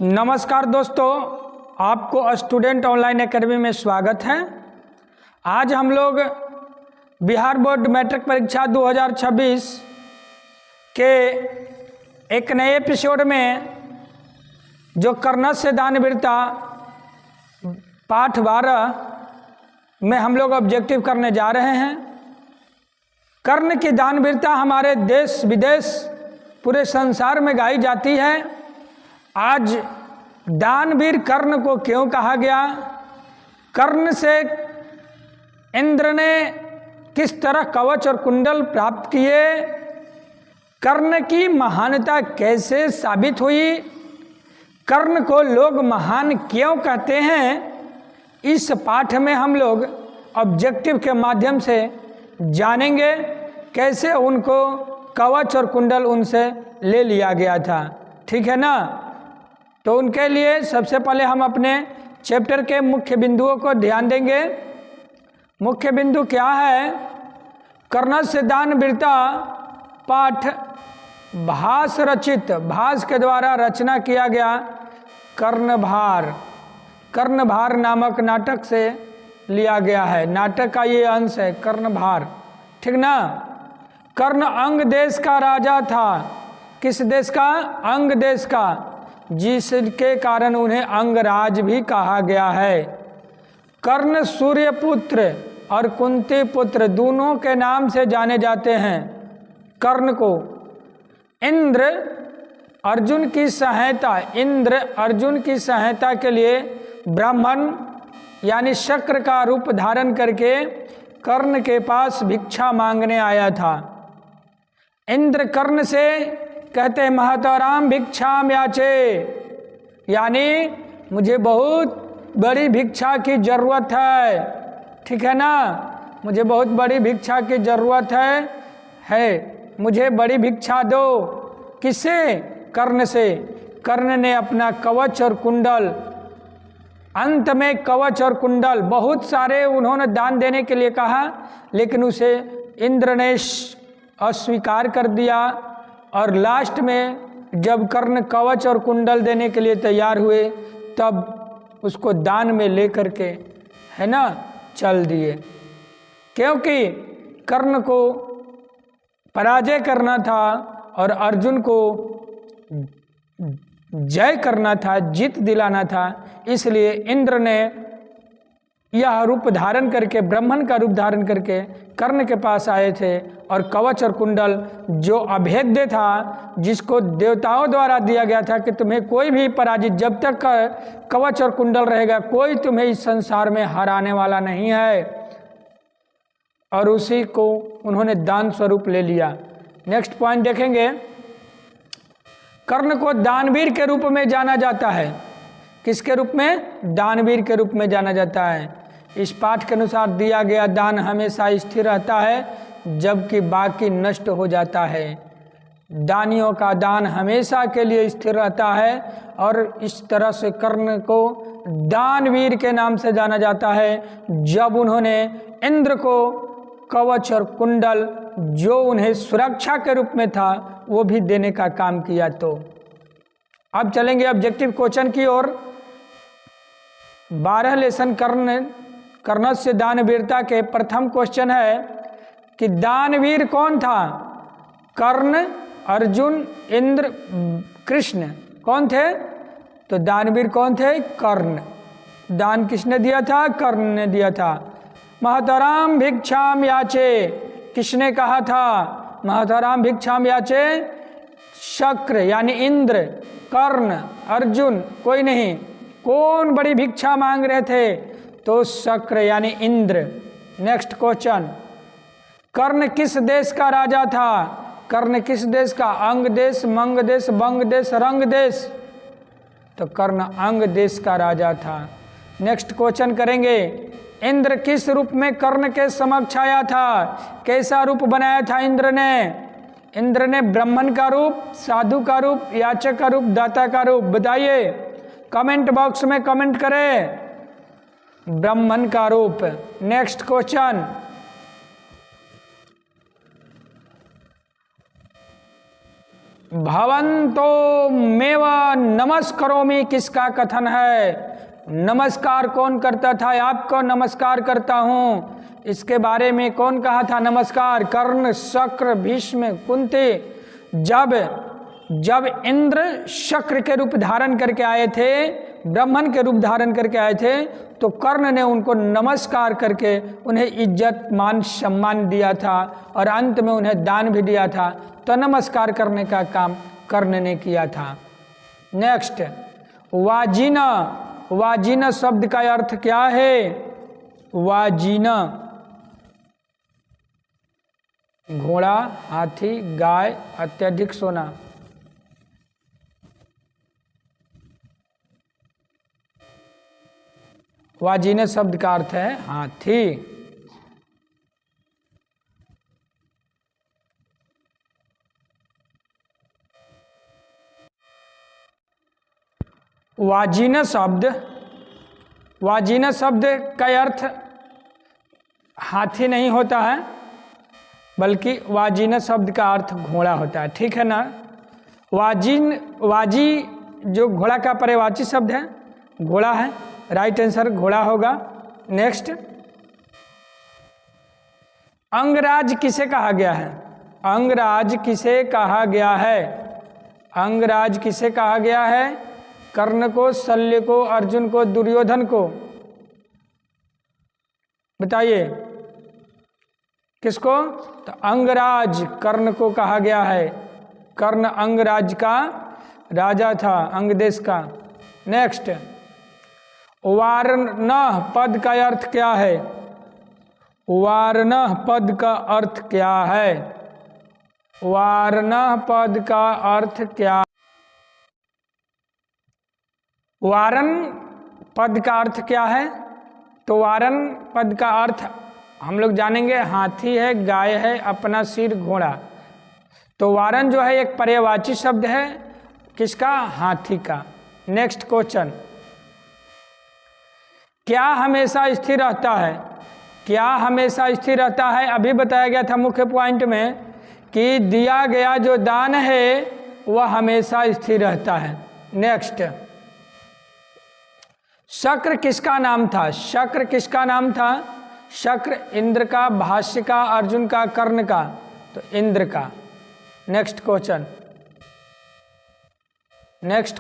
नमस्कार दोस्तों, आपको स्टूडेंट ऑनलाइन एकेडमी में स्वागत है। आज हम लोग बिहार बोर्ड मैट्रिक परीक्षा 2026 के एक नए एपिसोड में जो कर्ण से दानवीरता पाठ 12 में हम लोग ऑब्जेक्टिव करने जा रहे हैं। कर्ण की दानवीरता हमारे देश विदेश पूरे संसार में गाई जाती है। आज दानवीर कर्ण को क्यों कहा गया, कर्ण से इंद्र ने किस तरह कवच और कुंडल प्राप्त किए, कर्ण की महानता कैसे साबित हुई, कर्ण को लोग महान क्यों कहते हैं, इस पाठ में हम लोग ऑब्जेक्टिव के माध्यम से जानेंगे कैसे उनको कवच और कुंडल उनसे ले लिया गया था। ठीक है ना। तो उनके लिए सबसे पहले हम अपने चैप्टर के मुख्य बिंदुओं को ध्यान देंगे। मुख्य बिंदु क्या है? कर्ण से दानवीरता पाठ भास रचित, भास के द्वारा रचना किया गया कर्णभार, कर्णभार नामक नाटक से लिया गया है। नाटक का ये अंश है कर्णभार, ठीक ना। कर्ण अंग देश का राजा था। किस देश का? अंग देश का, जिसके कारण उन्हें अंगराज भी कहा गया है। कर्ण सूर्य पुत्र और कुंती पुत्र दोनों के नाम से जाने जाते हैं। कर्ण को इंद्र अर्जुन की सहायता के लिए ब्राह्मण यानी शक्र का रूप धारण करके कर्ण के पास भिक्षा मांगने आया था। इंद्र कर्ण से कहते महतराम भिक्षाम याचे, यानी मुझे बहुत बड़ी भिक्षा की जरूरत है। ठीक है ना, मुझे बहुत बड़ी भिक्षा की जरूरत है, मुझे बड़ी भिक्षा दो। किससे? कर्ण से। कर्ण ने अपना कवच और कुंडल, अंत में कवच और कुंडल बहुत सारे उन्होंने दान देने के लिए कहा, लेकिन उसे इंद्र ने अस्वीकार कर दिया। और लास्ट में जब कर्ण कवच और कुंडल देने के लिए तैयार हुए तब उसको दान में लेकर के, है ना, चल दिए। क्योंकि कर्ण को पराजय करना था और अर्जुन को जय करना था, जीत दिलाना था। इसलिए इंद्र ने यह रूप धारण करके, ब्राह्मण का रूप धारण करके कर्ण के पास आए थे। और कवच और कुंडल जो अभेद्य था, जिसको देवताओं द्वारा दिया गया था कि तुम्हें कोई भी पराजित, जब तक कवच और कुंडल रहेगा कोई तुम्हें इस संसार में हराने वाला नहीं है, और उसी को उन्होंने दान स्वरूप ले लिया। नेक्स्ट पॉइंट देखेंगे। कर्ण को दानवीर के रूप में जाना जाता है। किसके रूप में? दानवीर के रूप में जाना जाता है। इस पाठ के अनुसार दिया गया दान हमेशा स्थिर रहता है, जबकि बाकी नष्ट हो जाता है। दानियों का दान हमेशा के लिए स्थिर रहता है, और इस तरह से कर्ण को दानवीर के नाम से जाना जाता है। जब उन्होंने इंद्र को कवच और कुंडल, जो उन्हें सुरक्षा के रूप में था, वो भी देने का काम किया। तो अब चलेंगे ऑब्जेक्टिव क्वेश्चन की ओर। 12 लेसन कर्ण से दानवीरता के प्रथम क्वेश्चन है कि दानवीर कौन था? कर्ण, अर्जुन, इंद्र, कृष्ण कौन थे? तो दानवीर कौन थे? कर्ण। दान किसने दिया था? कर्ण ने दिया था। महतराम भिक्षाम याचे, किसने कहा था? महतराम भिक्षाम याचे, शक्र यानी इंद्र, कर्ण, अर्जुन कोई नहीं। कौन बड़ी भिक्षा मांग रहे थे? तो शक्र यानी इंद्र। Next question. कर्ण किस देश का राजा था? कर्ण किस देश का? अंग देश, मंग देश, बंग देश, रंग देश। तो कर्ण अंग देश का राजा था। नेक्स्ट क्वेश्चन करेंगे। इंद्र किस रूप में कर्ण के समक्ष आया था? कैसा रूप बनाया था इंद्र ने? इंद्र ने ब्राह्मण का रूप, साधु का रूप, याचक का रूप, दाता का रूप। बताइए, कमेंट बॉक्स में कमेंट करें। ब्राह्मण का रूप। Next question. भवन्तो मेव नमस्करोमि किसका कथन है? नमस्कार कौन करता था? आपको नमस्कार करता हूँ, इसके बारे में कौन कहा था नमस्कार? कर्ण, शक्र, भीष्म, कुंती। जब इंद्र शक्र के रूप धारण करके आए थे, ब्राह्मण के रूप धारण करके आए थे, तो कर्ण ने उनको नमस्कार करके उन्हें इज्जत मान सम्मान दिया था और अंत में उन्हें दान भी दिया था। तो नमस्कार करने का काम कर्ण ने किया था। नेक्स्ट, वाजिना। वाजिना शब्द का अर्थ क्या है? वाजिना घोड़ा, हाथी, गाय, अत्यधिक सोना। वाजिना शब्द का अर्थ है हाथी। वाजिना शब्द का अर्थ हाथी नहीं होता है, बल्कि वाजिना शब्द का अर्थ घोड़ा होता है। ठीक है ना? वाजी जो घोड़ा का पर्यायवाची शब्द है, घोड़ा है। राइट आंसर घोड़ा होगा। नेक्स्ट, अंगराज किसे कहा गया है? अंगराज किसे कहा गया है? अंगराज किसे कहा गया है? कर्ण को, शल्य को, अर्जुन को, दुर्योधन को? बताइए किसको? तो अंगराज कर्ण को कहा गया है। कर्ण अंगराज का राजा था, अंग देश का। नेक्स्ट, वारणः पद का अर्थ क्या है? वारणः पद का अर्थ क्या है? वारणः पद का अर्थ क्या? वारण पद का अर्थ क्या है? तो वारण पद का अर्थ हम लोग जानेंगे, हाथी है, गाय है, अपना सिर, घोड़ा। तो वारण जो है एक पर्यायवाची शब्द है, किसका? हाथी का। नेक्स्ट क्वेश्चन, क्या हमेशा स्थिर रहता है? क्या हमेशा स्थिर रहता है? अभी बताया गया था मुख्य पॉइंट में कि दिया गया जो दान है वह हमेशा स्थिर रहता है। नेक्स्ट, शक्र किसका नाम था? शक्र किसका नाम था? शक्र इंद्र का, भाष्य का, अर्जुन का, कर्ण का? तो इंद्र का। नेक्स्ट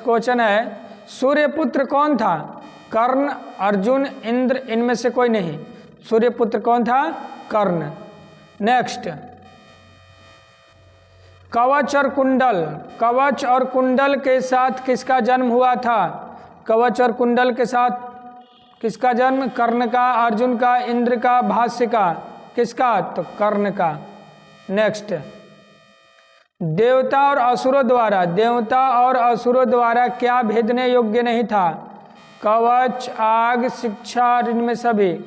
क्वेश्चन है, सूर्यपुत्र कौन था? कर्ण, अर्जुन, इंद्र, इनमें से कोई नहीं। सूर्यपुत्र कौन था? कर्ण। नेक्स्ट, कवच और कुंडल। कवच और कुंडल के साथ किसका जन्म हुआ था? कवच और कुंडल के साथ किसका जन्म? कर्ण का, अर्जुन का, इंद्र का, भाष्य का? किसका? तो कर्ण का। नेक्स्ट, देवता और असुरों द्वारा क्या भेदने योग्य नहीं था? कवच, आग, शिक्षा, इनमें सभी।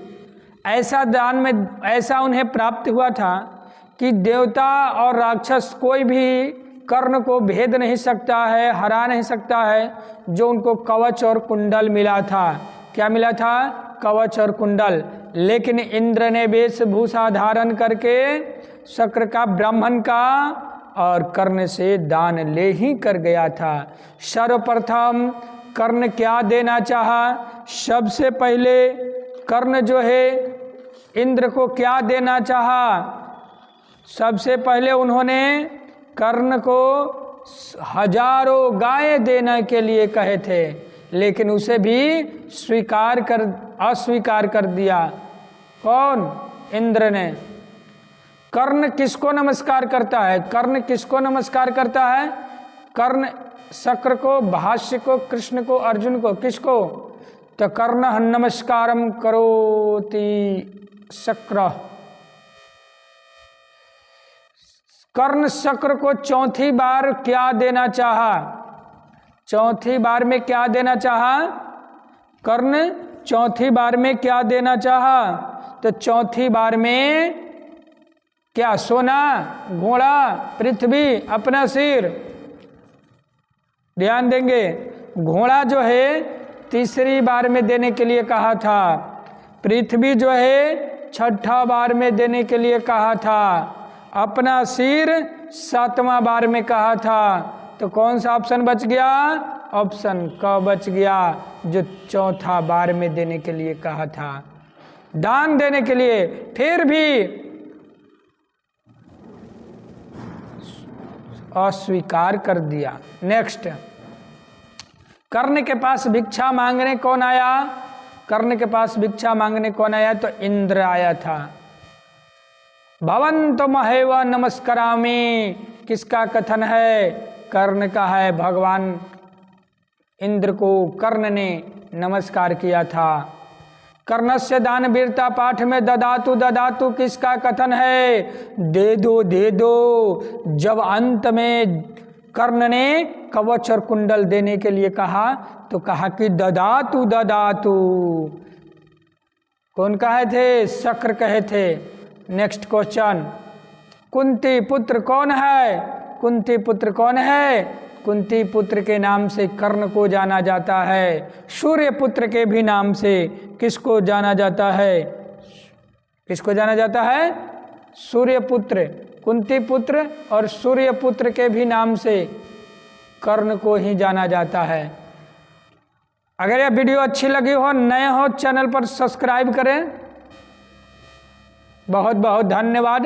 ऐसा दान में ऐसा उन्हें प्राप्त हुआ था कि देवता और राक्षस कोई भी कर्ण को भेद नहीं सकता है, हरा नहीं सकता है, जो उनको कवच और कुंडल मिला था। क्या मिला था? कवच और कुंडल। लेकिन इंद्र ने वेशभूषा धारण करके शक्र का, ब्राह्मण का और कर्ण से दान ले ही कर गया था। सर्वप्रथम कर्ण क्या देना चाहा? सबसे पहले कर्ण जो है इंद्र को क्या देना चाहा? सबसे पहले उन्होंने कर्ण को हजारों गायें देने के लिए कहे थे, लेकिन उसे भी अस्वीकार कर दिया। कौन? इंद्र ने। कर्ण किसको नमस्कार करता है? कर्ण किसको नमस्कार करता है? कर्ण शक्र को, भाष्य को, कृष्ण को, अर्जुन को। किसको? तो कर्ण नमस्कारम करोति शक्र। कर्ण शक्र को चौथी बार क्या देना चाहा? चौथी बार में क्या देना चाहा? कर्ण चौथी बार में क्या देना चाहा? तो चौथी बार में क्या? सोना, घोड़ा, पृथ्वी, अपना सिर। ध्यान देंगे, घोड़ा जो है तीसरी बार में देने के लिए कहा था, पृथ्वी जो है छठा बार में देने के लिए कहा था, अपना सिर 7वां बार में कहा था। तो कौन सा ऑप्शन बच गया? ऑप्शन क बच गया, जो चौथा बार में देने के लिए कहा था, दान देने के लिए। फिर भी अस्वीकार कर दिया। नेक्स्ट, कर्ण के पास भिक्षा मांगने कौन आया? कर्ण के पास भिक्षा मांगने कौन आया? तो इंद्र आया था। भवन्तो महेव नमस्करामि किसका कथन है? कर्ण का है। भगवान इंद्र को कर्ण ने नमस्कार किया था। कर्णस्य दान वीरता पाठ में ददातु ददातु किसका कथन है? दे दो दे दो। जब अंत में कर्ण ने कवच और कुंडल देने के लिए कहा तो कहा कि ददातु ददातु। कौन कहे थे? शक्र कहे थे। नेक्स्ट क्वेश्चन, कुंती पुत्र कौन है? कुंती पुत्र कौन है? कुंती पुत्र के नाम से कर्ण को जाना जाता है। सूर्य पुत्र के भी नाम से किसको जाना जाता है? किसको जाना जाता है? सूर्य पुत्र, कुंती पुत्र और सूर्य पुत्र के भी नाम से कर्ण को ही जाना जाता है। अगर यह वीडियो अच्छी लगी हो, नए हो चैनल पर सब्सक्राइब करें। बहुत बहुत धन्यवाद।